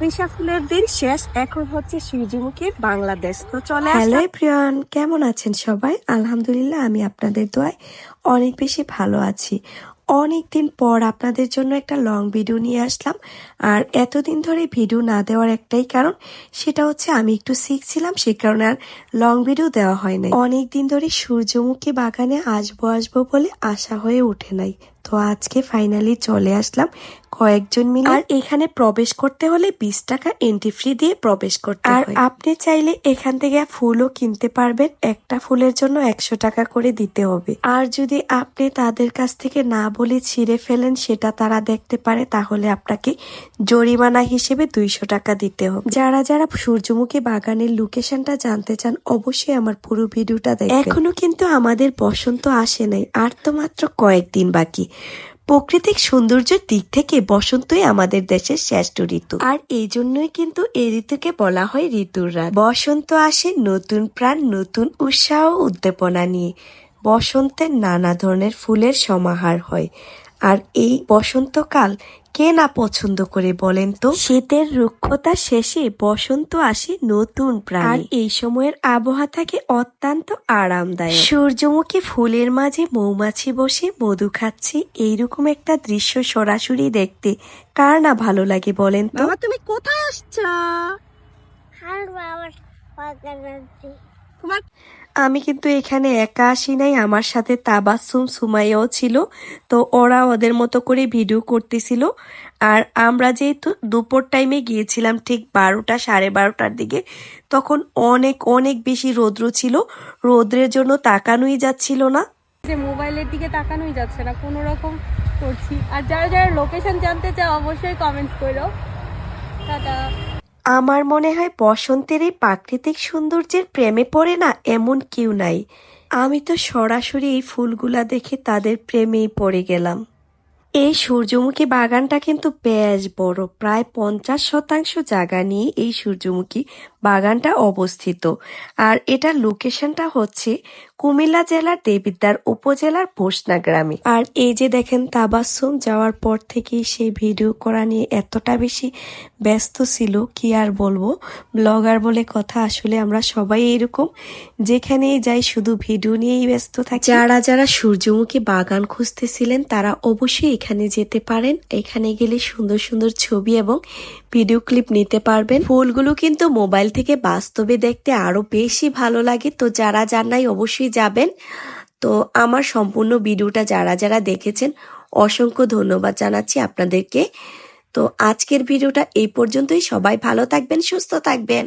রিশা ফুলের দিন শেষ, এখন হচ্ছে সূর্যমুখীর বাংলাদেশ। তো চলে হ্যালো এভরিওয়ান, কেমন আছেন সবাই? আলহামদুলিল্লাহ, আমি আপনাদের দোয়ায় অনেক বেশি ভালো আছি। অনেকদিন পর আপনাদের জন্য একটা লং ভিডিও নিয়ে আসলাম। আর এতদিন ধরে ভিডিও না দেওয়ার একটাই কারণ, সেটা হচ্ছে আমি একটু সিক ছিলাম, সে কারণে আর লং ভিডিও দেওয়া হয় নাই। অনেকদিন ধরে সূর্যমুখী বাগানে আসবো বলে আশা হয়ে ওঠে নাই। তো আজকে ফাইনালি চলে আসলাম কয়েকজন মিলে। আর এখানে প্রবেশ করতে হলে 20 টাকা এন্ট্রি ফি দিয়ে প্রবেশ করতে হয়। আর আপনি চাইলে এখান থেকে ফুলও কিনতে পারবেন, একটা ফুলের জন্য 100 টাকা করে দিতে হবে। আর যদি আপনি তাদের কাছ থেকে না বলে ছিঁড়ে ফেলেন, সেটা তারা দেখতে পারে, তাহলে আপনাকে জরিমানা হিসেবে 200 টাকা দিতে হবে। যারা যারা সূর্যমুখী বাগানের লোকেশনটা জানতে চান, অবশ্যই আমার পুরো ভিডিওটা দেখবেন। এখনো কিন্তু আমাদের বসন্ত আসে নাই, আর তো মাত্র কয়েকদিন বাকি। প্রাকৃতিক সৌন্দর্যের দিক থেকে বসন্তই আমাদের দেশের শ্রেষ্ঠ ঋতু। আর এই জন্যই কিন্তু এই ঋতুকে বলা হয় ঋতুর রাত। বসন্ত আসে নতুন প্রাণ, নতুন উৎসাহ উদ্দীপনা নিয়ে। বসন্তের নানা ধরনের ফুলের সমাহার হয়। আর এই বসন্তকাল কে না পছন্দ করে বলেন তো? শীতের রুক্ষতা শেষে বসন্ত আসে নতুন প্রাণ। আর এই সময়ের আবহাওয়া থাকে অত্যন্ত আরামদায়ক। সূর্যমুখী ফুলের মাঝে মৌমাছি বসে মধু খাচ্ছে, এইরকম একটা দৃশ্য সরাসরি দেখতে কার না ভালো লাগে বলেন তো? বাবা, তুমি কোথায় আসছো? তোমার আমি কিন্তু এখানে একা আসি নাই, আমার সাথে তাবাসসুম, সুমাইয়াও ছিল। তো ওরা ওদের মতো করে ভিডিও করতেছিল। আর আমরা যেহেতু দুপুর টাইমে গিয়েছিলাম, ঠিক 12টা 12:30টার দিকে, তখন অনেক অনেক বেশি রৌদ্র ছিল। রৌদ্রের জন্য তাকানোই যাচ্ছিল না। যে মোবাইলের দিকে তাকানোই যাচ্ছে না, কোনো রকম করছি। আর যারা যারা লোকেশন জানতে চাও অবশ্যই কমেন্টস করো। টাটা। আমার মনে হয় বসন্তের এই প্রাকৃতিক সৌন্দর্যের প্রেমে পড়ে না এমন কেউ নাই। আমি তো সরাসরি এই ফুলগুলা দেখে তাদের প্রেমেই পড়ে গেলাম। এই সূর্যমুখী বাগানটা কিন্তু বেশ বড়, প্রায় 50% জায়গা নিয়ে এই সূর্যমুখী বাগানটা অবস্থিত। আর এটার লোকেশনটা হচ্ছে কুমিল্লা জেলার দেবিদ্বার উপজেলার ভোসনা গ্রামে। আর এই যে দেখেন, তাবাসসুম যাওয়ার পর থেকেই সে ভিডিও করা নিয়ে এতটা বেশি ব্যস্ত ছিল, কি আর বলবো। ব্লগার বলে কথা, আসলে আমরা সবাই এরকম, যেখানেই যাই শুধু ভিডিও নিয়েই ব্যস্ত থাকি। যারা যারা সূর্যমুখী বাগান খুঁজতেছিলেন, তারা অবশ্যই এখানে যেতে পারেন। এখানে গেলে সুন্দর সুন্দর ছবি এবং ভিডিও ক্লিপ নিতে পারবেন। ফুলগুলো কিন্তু মোবাইল থেকে বাস্তবে দেখতে আরো বেশি ভালো লাগে। তো যারা যান নাই অবশ্যই যাবেন। তো আমার সম্পূর্ণ ভিডিওটা যারা যারা দেখেছেন, অসংখ্য ধন্যবাদ জানাচ্ছি আপনাদেরকে। তো আজকের ভিডিওটা এই পর্যন্তই। সবাই ভালো থাকবেন, সুস্থ থাকবেন।